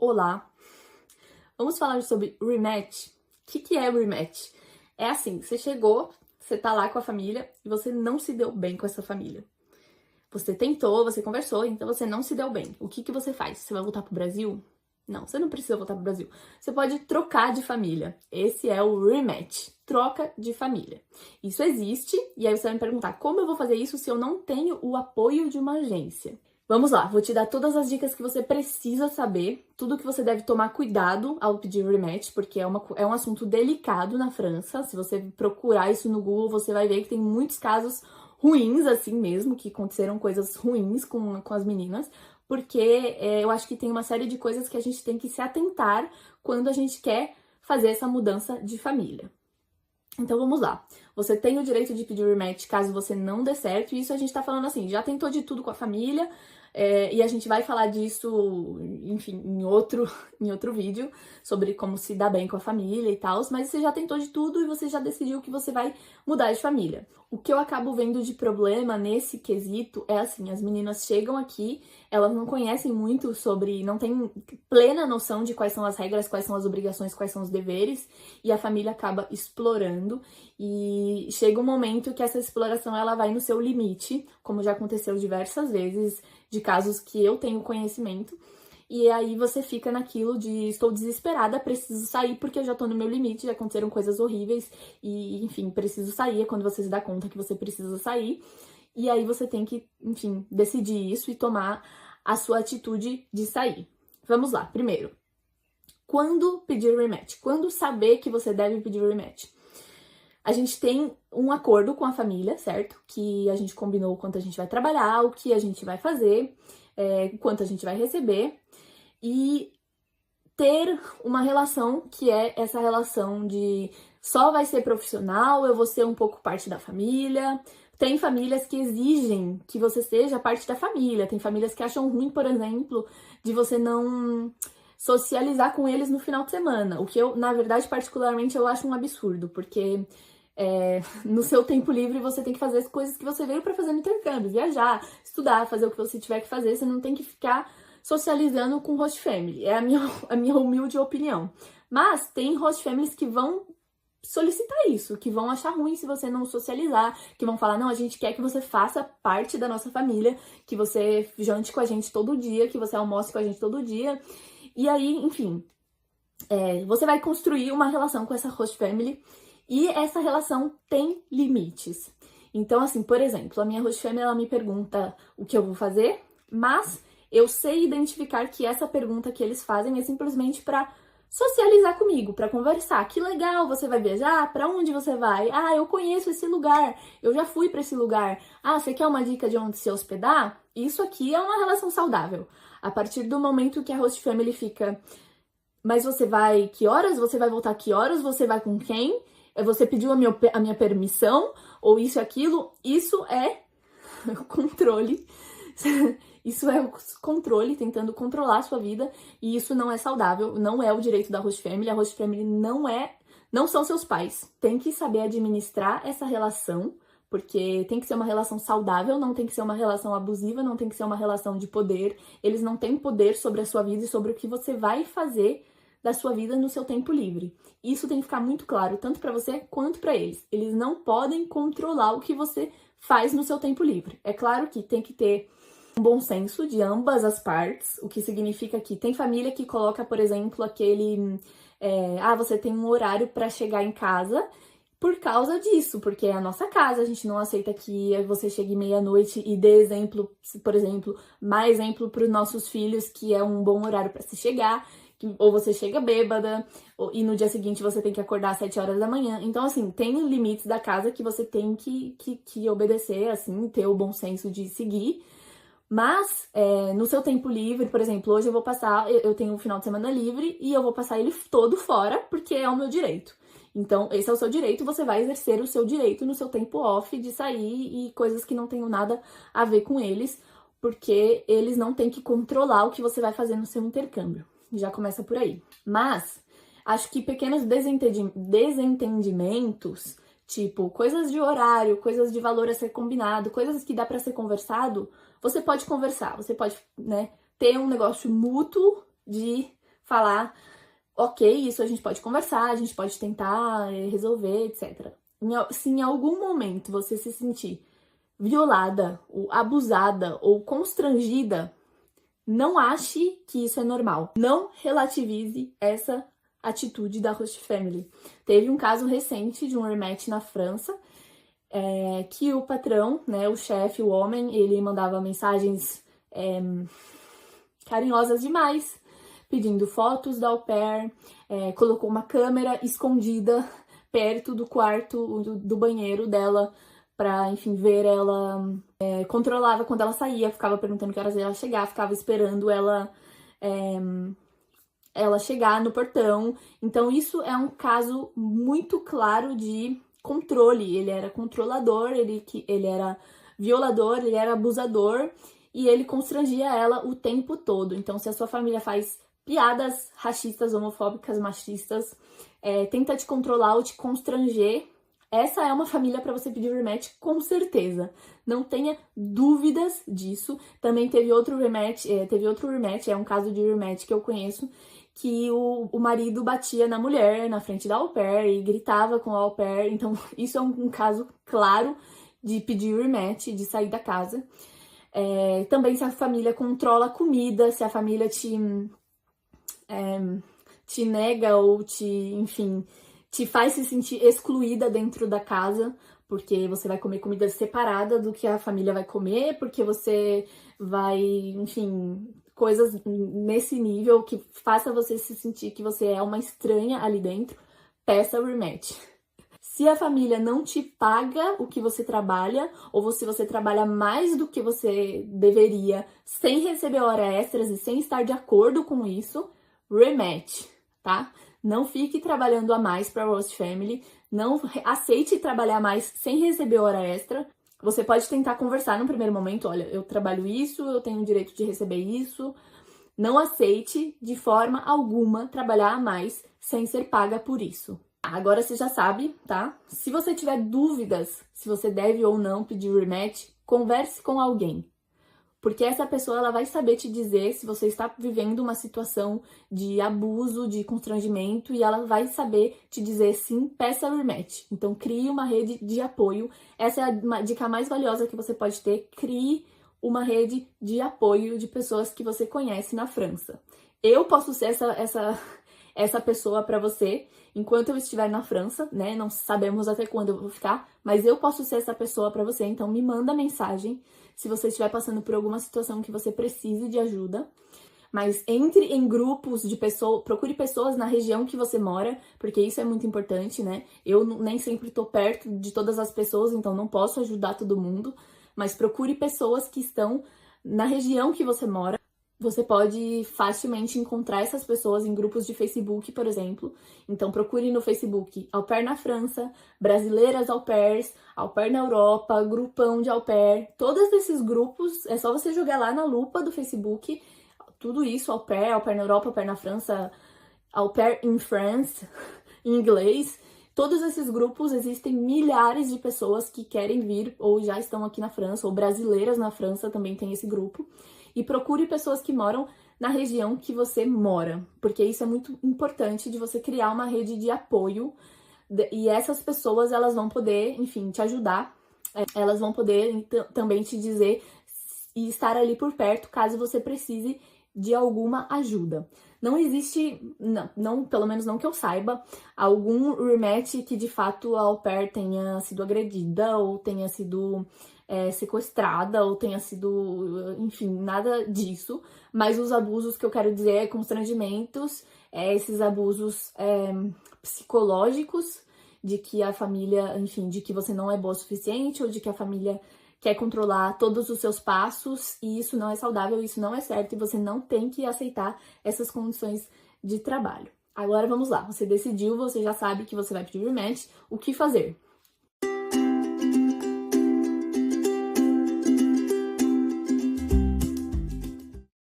Olá, vamos falar sobre rematch. O que é rematch? É assim, você chegou, você tá lá com a família e você não se deu bem com essa família. Você tentou, você conversou, então você não se deu bem. O que você faz? Você vai voltar pro Brasil? Não, você não precisa voltar pro Brasil. Você pode trocar de família. Esse é o rematch. Troca de família. Isso existe, e aí você vai me perguntar, como eu vou fazer isso se eu não tenho o apoio de uma agência? Vamos lá, vou te dar todas as dicas que você precisa saber, tudo que você deve tomar cuidado ao pedir rematch, porque é um assunto delicado na França. Se você procurar isso no Google, você vai ver que tem muitos casos ruins, assim mesmo, que aconteceram coisas ruins com as meninas, porque eu acho que tem uma série de coisas que a gente tem que se atentar quando a gente quer fazer essa mudança de família. Então vamos lá. Você tem o direito de pedir rematch caso você não dê certo, e isso a gente tá falando assim, já tentou de tudo com a família, e a gente vai falar disso, enfim, em outro vídeo, sobre como se dar bem com a família e tal, mas você já tentou de tudo e você já decidiu que você vai mudar de família. O que eu acabo vendo de problema nesse quesito é assim, as meninas chegam aqui, elas não conhecem muito sobre, não têm plena noção de quais são as regras, quais são as obrigações, quais são os deveres, e a família acaba explorando, e chega um momento que essa exploração ela vai no seu limite, como já aconteceu diversas vezes, de casos que eu tenho conhecimento, e aí você fica naquilo de estou desesperada, preciso sair porque eu já tô no meu limite, já aconteceram coisas horríveis e, enfim, preciso sair. É quando você se dá conta que você precisa sair, e aí você tem que, enfim, decidir isso e tomar a sua atitude de sair. Vamos lá, primeiro, quando pedir rematch? Quando saber que você deve pedir rematch? A gente tem um acordo com a família, certo? Que a gente combinou o quanto a gente vai trabalhar, o que a gente vai fazer, o quanto a gente vai receber. E ter uma relação que é essa relação de só vai ser profissional, eu vou ser um pouco parte da família. Tem famílias que exigem que você seja parte da família. Tem famílias que acham ruim, por exemplo, de você não socializar com eles no final de semana. O que eu, na verdade, particularmente, eu acho um absurdo, porque no seu tempo livre você tem que fazer as coisas que você veio para fazer no intercâmbio, viajar, estudar, fazer o que você tiver que fazer, você não tem que ficar socializando com host family, é a minha humilde opinião. Mas tem host families que vão solicitar isso, que vão achar ruim se você não socializar, que vão falar, não, a gente quer que você faça parte da nossa família, que você jante com a gente todo dia, que você almoce com a gente todo dia, e aí, enfim, você vai construir uma relação com essa host family, e essa relação tem limites. Então, assim, por exemplo, a minha host family, ela me pergunta o que eu vou fazer, mas eu sei identificar que essa pergunta que eles fazem é simplesmente para socializar comigo, para conversar. Que legal, você vai viajar? Para onde você vai? Ah, eu conheço esse lugar, eu já fui para esse lugar. Ah, você quer uma dica de onde se hospedar? Isso aqui é uma relação saudável. A partir do momento que a host family fica, mas você vai que horas? Você vai voltar que horas? Você vai com quem? Você pediu a minha permissão? Ou isso e aquilo? Isso é o controle. Isso é o controle, tentando controlar a sua vida. E isso não é saudável, não é o direito da host family. A host family não são seus pais. Tem que saber administrar essa relação, porque tem que ser uma relação saudável, não tem que ser uma relação abusiva, não tem que ser uma relação de poder. Eles não têm poder sobre a sua vida e sobre o que você vai fazer da sua vida no seu tempo livre. Isso tem que ficar muito claro, tanto para você quanto para eles. Eles não podem controlar o que você faz no seu tempo livre. É claro que tem que ter um bom senso de ambas as partes, o que significa que tem família que coloca, por exemplo, aquele você tem um horário para chegar em casa por causa disso, porque é a nossa casa, a gente não aceita que você chegue meia-noite e dê exemplo, por exemplo, má exemplo para os nossos filhos, que é um bom horário para se chegar, ou você chega bêbada, e no dia seguinte você tem que acordar às 7 horas da manhã. Então, assim, tem limites da casa que você tem que obedecer, assim, ter o bom senso de seguir. Mas, no seu tempo livre, por exemplo, hoje eu tenho um final de semana livre e eu vou passar ele todo fora, porque é o meu direito. Então, esse é o seu direito, você vai exercer o seu direito no seu tempo off de sair e coisas que não tenham nada a ver com eles, porque eles não têm que controlar o que você vai fazer no seu intercâmbio. Já começa por aí. Mas, acho que pequenos desentendimentos, tipo, coisas de horário, coisas de valor a ser combinado, coisas que dá pra ser conversado, você pode conversar, você pode, ter um negócio mútuo de falar, ok, isso a gente pode conversar, a gente pode tentar resolver, etc. Se em algum momento você se sentir violada, ou abusada, ou constrangida, não ache que isso é normal. Não relativize essa atitude da host family. Teve um caso recente de um rematch na França, que o patrão, né, o chefe, o homem, ele mandava mensagens carinhosas demais, pedindo fotos da au pair, colocou uma câmera escondida perto do quarto do banheiro dela, pra, enfim, ver ela, controlava quando ela saía, ficava perguntando que horas ela ia chegar, ficava esperando ela chegar no portão. Então isso é um caso muito claro de controle. Ele era controlador, ele era violador, ele era abusador e ele constrangia ela o tempo todo. Então se a sua família faz piadas racistas, homofóbicas, machistas, tenta te controlar ou te constranger, essa é uma família para você pedir rematch, com certeza. Não tenha dúvidas disso. Também teve outro rematch, é um caso de rematch que eu conheço, que o marido batia na mulher, na frente da au pair, e gritava com a au pair. Então, isso é um caso claro de pedir rematch, de sair da casa. Também se a família controla a comida, se a família te nega ou te faz se sentir excluída dentro da casa, porque você vai comer comida separada do que a família vai comer, porque você vai, enfim, coisas nesse nível que faça você se sentir que você é uma estranha ali dentro, peça rematch. Se a família não te paga o que você trabalha, ou se você trabalha mais do que você deveria, sem receber hora extras e sem estar de acordo com isso, rematch, tá? Não fique trabalhando a mais para a host family, não aceite trabalhar mais sem receber hora extra. Você pode tentar conversar no primeiro momento, olha, eu trabalho isso, eu tenho o direito de receber isso. Não aceite de forma alguma trabalhar a mais sem ser paga por isso. Agora você já sabe, tá? Se você tiver dúvidas se você deve ou não pedir rematch, converse com alguém. Porque essa pessoa ela vai saber te dizer se você está vivendo uma situação de abuso, de constrangimento, e ela vai saber te dizer sim, peça rematch. Então crie uma rede de apoio. Essa é a dica mais valiosa que você pode ter. Crie uma rede de apoio de pessoas que você conhece na França. Eu posso ser essa pessoa para você enquanto eu estiver na França, né? Não sabemos até quando eu vou ficar, mas eu posso ser essa pessoa para você. Então me manda mensagem se você estiver passando por alguma situação que você precise de ajuda. Mas entre em grupos de pessoas, procure pessoas na região que você mora, porque isso é muito importante, né? Eu nem sempre tô perto de todas as pessoas, então não posso ajudar todo mundo, mas procure pessoas que estão na região que você mora. Você pode facilmente encontrar essas pessoas em grupos de Facebook, por exemplo. Então procure no Facebook Au Pair na França, Brasileiras Au Pairs, Au Pair na Europa, Grupão de Au Pair. Todos esses grupos, é só você jogar lá na lupa do Facebook, tudo isso, Au Pair na Europa, Au Pair na França, Au Pair in France, em inglês. Todos esses grupos, existem milhares de pessoas que querem vir ou já estão aqui na França, ou brasileiras na França também tem esse grupo. E procure pessoas que moram na região que você mora, porque isso é muito importante de você criar uma rede de apoio, e essas pessoas, elas vão poder, enfim, te ajudar, elas vão poder também te dizer e estar ali por perto caso você precise de alguma ajuda. Não existe, não, pelo menos não que eu saiba, algum rematch que de fato a au pair tenha sido agredida ou tenha sido sequestrada ou tenha sido, enfim, nada disso. Mas os abusos que eu quero dizer é constrangimentos, esses abusos psicológicos, de que a família, enfim, de que você não é boa o suficiente ou de que a família quer controlar todos os seus passos, e isso não é saudável, isso não é certo, e você não tem que aceitar essas condições de trabalho. Agora vamos lá, você decidiu, você já sabe que você vai pedir rematch, o que fazer?